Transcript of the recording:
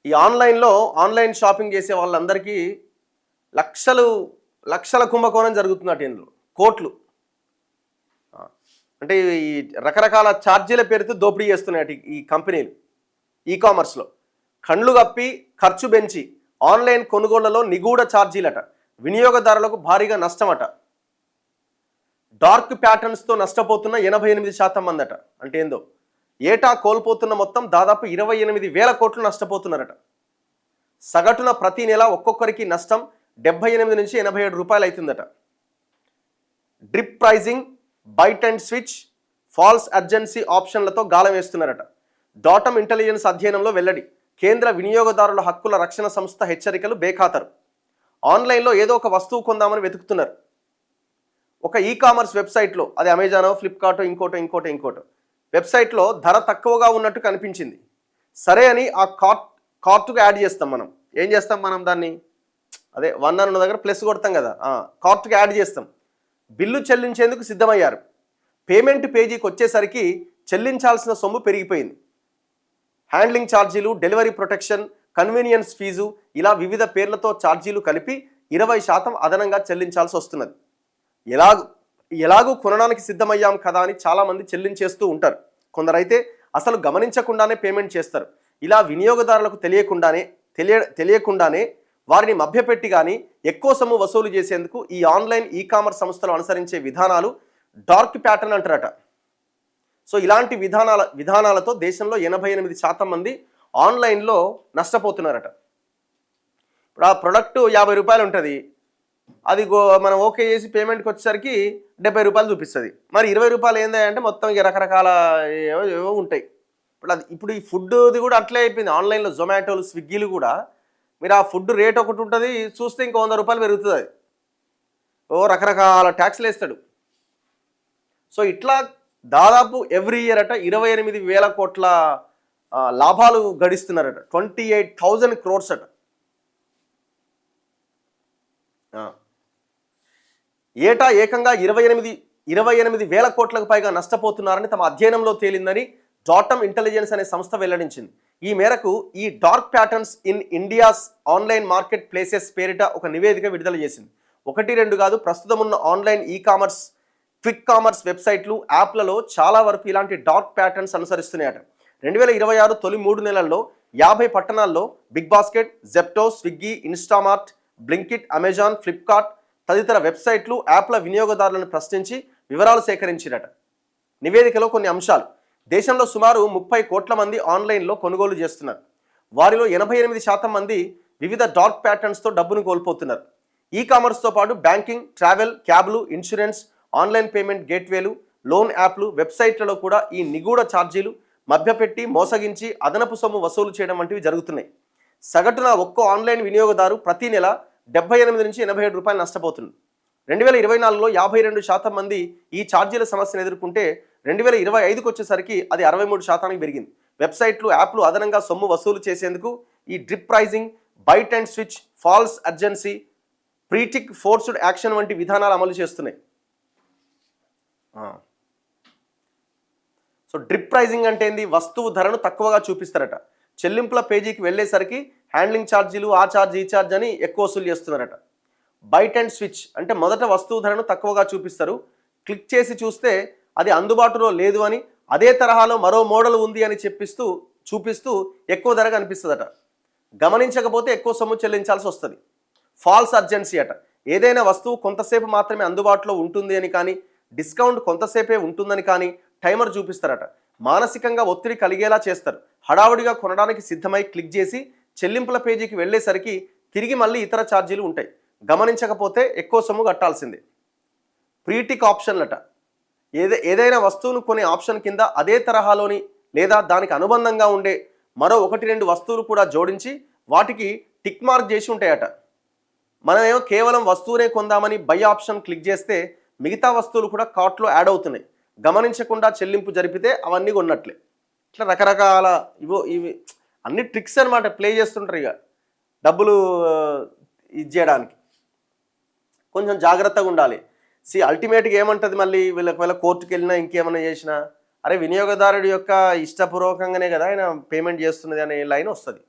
ఈ online shopping చేసే వాళ్ళందరికీ లక్షల కుంభకోణం జరుగుతున్నట్టు ఇందులో కోట్లు. అంటే ఈ రకరకాల ఛార్జీల పేరుతో దోపిడీ చేస్తున్నాయి ఈ కంపెనీలు. కామర్స్లో కండ్లు కప్పి ఖర్చు పెంచి ఆన్లైన్ కొనుగోళ్లలో నిగూఢ ఛార్జీలట, వినియోగదారులకు భారీగా నష్టమట. డార్క్ ప్యాటర్న్స్తో నష్టపోతున్న 88% మంది అట. అంటే ఏందో ఏటా కోల్పోతున్న మొత్తం దాదాపు 28,000 కోట్లు నష్టపోతున్నారట. సగటున ప్రతి నెల ఒక్కొక్కరికి నష్టం 78 నుంచి 87 రూపాయలు అవుతుందట. Drip pricing, bait and switch, false urgency ఆప్షన్లతో గాలం వేస్తున్నారట. డాటమ్ ఇంటెలిజెన్స్ అధ్యయనంలో వెల్లడి. కేంద్ర వినియోగదారుల హక్కుల రక్షణ సంస్థ హెచ్చరికలు బేఖాతరు. ఆన్లైన్లో ఏదో ఒక వస్తువు కొందామని వెతుకుతున్నారు. ఒక కామర్స్ వెబ్సైట్లో, అది అమెజానో, ఫ్లిప్కార్టో, ఇంకోటో వెబ్సైట్లో ధర తక్కువగా ఉన్నట్టు కనిపించింది. సరే అని ఆ కార్టుకు యాడ్ చేస్తాం. మనం ఏం చేస్తాం? మనం దాన్ని అదే 1 అని ఉన్న దగ్గర ప్లస్ కొడతాం కదా, కార్టుకు యాడ్ చేస్తాం. బిల్లు చెల్లించేందుకు సిద్ధమయ్యారు. పేమెంట్ పేజీకి వచ్చేసరికి చెల్లించాల్సిన సొమ్ము పెరిగిపోయింది. హ్యాండ్లింగ్ ఛార్జీలు, డెలివరీ ప్రొటెక్షన్, కన్వీనియన్స్ ఫీజు, ఇలా వివిధ పేర్లతో ఛార్జీలు కలిపి 20% అదనంగా చెల్లించాల్సి వస్తున్నది. ఎలాగూ కొనడానికి సిద్ధమయ్యాం కదా అని చాలామంది చెల్లించేస్తూ ఉంటారు. కొందరైతే అసలు గమనించకుండానే పేమెంట్ చేస్తారు. ఇలా వినియోగదారులకు తెలియకుండానే వారిని మభ్యపెట్టి కానీ ఎక్కువ సొమ్ము వసూలు చేసేందుకు ఈ ఆన్లైన్ కామర్స్ సంస్థలు అనుసరించే విధానాలు డార్క్ ప్యాటర్న్ అంటారట. సో ఇలాంటి విధానాలతో దేశంలో 88% మంది ఆన్లైన్లో నష్టపోతున్నారట. ఇప్పుడు ఆ ప్రొడక్ట్ 50 రూపాయలు ఉంటుంది, అది మనం ఓకే చేసి పేమెంట్కి వచ్చేసరికి 70 రూపాయలు చూపిస్తుంది. మరి 20 రూపాయలు ఏందా అంటే మొత్తం ఇక రకరకాల ఏవో ఉంటాయి. ఇప్పుడు ఈ ఫుడ్ది కూడా అట్లే అయిపోయింది. ఆన్లైన్లో జొమాటోలు, స్విగ్గీలు కూడా మీరు ఆ ఫుడ్ రేట్ ఒకటి ఉంటుంది, చూస్తే ఇంకో 100 రూపాయలు పెరుగుతుంది. అది రకరకాల ట్యాక్స్లు వేస్తాడు. సో ఇట్లా దాదాపు ఎవ్రీ ఇయర్ అట 28,000 కోట్ల లాభాలు గడిస్తున్నారట. 28,000 crores అట. ఏటా ఏకంగా 28,000 కోట్లకు పైగా నష్టపోతున్నారని తమ అధ్యయనంలో తేలిందని డాటమ్ ఇంటెలిజెన్స్ అనే సంస్థ వెల్లడించింది. ఈ మేరకు ఈ dark patterns in India's online market places పేరిట ఒక నివేదిక విడుదల చేసింది. 1-2 కాదు, ప్రస్తుతం ఉన్న ఆన్లైన్ కామర్స్, క్విక్ కామర్స్ వెబ్సైట్లు, యాప్లలో చాలా వరకు ఇలాంటి డార్క్ ప్యాటర్న్స్ అనుసరిస్తున్నాయట. 2026 తొలి 3 నెలల్లో 50 పట్టణాల్లో బిగ్ బాస్కెట్, జెప్టో, స్విగ్గీ, ఇన్స్టామార్ట్, బ్లింకిట్, అమెజాన్, ఫ్లిప్కార్ట్ తదితర వెబ్సైట్లు, యాప్ల వినియోగదారులను ప్రశ్నించి వివరాలు సేకరించినట. నివేదికలో కొన్ని అంశాలు: దేశంలో సుమారు 30 కోట్ల మంది ఆన్లైన్లో కొనుగోలు చేస్తున్నారు. వారిలో 88% మంది వివిధ డార్క్ ప్యాటర్న్స్తో డబ్బును కోల్పోతున్నారు. కామర్స్తో పాటు బ్యాంకింగ్, ట్రావెల్, క్యాబ్లు, ఇన్సూరెన్స్, ఆన్లైన్ పేమెంట్ గేట్వేలు, లోన్ యాప్లు, వెబ్సైట్లలో కూడా ఈ నిగూఢ ఛార్జీలు, మభ్యపెట్టి మోసగించి అదనపు సొమ్ము వసూలు చేయడం వంటివి జరుగుతున్నాయి. సగటున ఒక్కో ఆన్లైన్ వినియోగదారు ప్రతి నెల 78 నుంచి 87 రూపాయలు నష్టపోతుంది. 2024లో 52% మంది ఈ ఛార్జీల సమస్యను ఎదుర్కొంటే 2025కి వచ్చేసరికి అది 63%కి పెరిగింది. వెబ్సైట్లు, యాప్లు అదనంగా సొమ్ము వసూలు చేసేందుకు ఈ drip pricing, bait and switch, false urgency, ప్రీటిక్ ఫోర్స్డ్ యాక్షన్ వంటి విధానాలు అమలు చేస్తున్నాయి. సో డ్రిప్ ప్రైజింగ్ అంటే ఏంది? వస్తువు ధరను తక్కువగా చూపిస్తారట. చెల్లింపుల పేజీకి వెళ్ళేసరికి హ్యాండ్లింగ్ ఛార్జీలు, ఆ ఛార్జ్, ఈ ఛార్జ్ అని ఎక్కువ వసూలు చేస్తున్నారట. బైట్ అండ్ స్విచ్ అంటే మొదట వస్తువు ధరను తక్కువగా చూపిస్తారు, క్లిక్ చేసి చూస్తే అది అందుబాటులో లేదు అని, అదే తరహాలో మరో మోడల్ ఉంది అని చూపిస్తూ ఎక్కువ ధర కనిపిస్తుందట. గమనించకపోతే ఎక్కువ సొమ్ము చెల్లించాల్సి వస్తుంది. ఫాల్స్ అర్జెన్సీ అట. ఏదైనా వస్తువు కొంతసేపు మాత్రమే అందుబాటులో ఉంటుంది అని కానీ, డిస్కౌంట్ కొంతసేపే ఉంటుందని కానీ టైమర్ చూపిస్తారట. మానసికంగా ఒత్తిడి కలిగేలా చేస్తారు. హడావుడిగా కొనడానికి సిద్ధమై క్లిక్ చేసి చెల్లింపుల పేజీకి వెళ్ళేసరికి తిరిగి మళ్ళీ ఇతర ఛార్జీలు ఉంటాయి. గమనించకపోతే ఎక్కువ సొమ్ము కట్టాల్సిందే. ప్రీటిక్ ఆప్షన్లట. ఏదైనా వస్తువును కొనే ఆప్షన్ కింద అదే తరహాలోని లేదా దానికి అనుబంధంగా ఉండే మరో 1-2 వస్తువులు కూడా జోడించి వాటికి టిక్ మార్క్ చేసి ఉంటాయట. మనమేమో కేవలం వస్తువునే కొందామని బై ఆప్షన్ క్లిక్ చేస్తే మిగతా వస్తువులు కూడా కార్ట్లో యాడ్ అవుతున్నాయి. గమనించకుండా చెల్లింపు జరిపితే అవన్నీ కొన్నట్లే. ఇట్లా రకరకాల ఇవి అన్ని ట్రిక్స్ అనమాట ప్లే చేస్తుంటారు. ఇక డబ్బులు ఇది చేయడానికి కొంచెం జాగ్రత్తగా ఉండాలి. అల్టిమేట్గా ఏమంటుంది మళ్ళీ వీళ్ళకి కోర్టుకు వెళ్ళినా ఇంకేమైనా చేసినా, అరే వినియోగదారుడి యొక్క ఇష్టపూర్వకంగానే కదా ఆయన పేమెంట్ చేస్తున్నది అనే లైన్ వస్తుంది.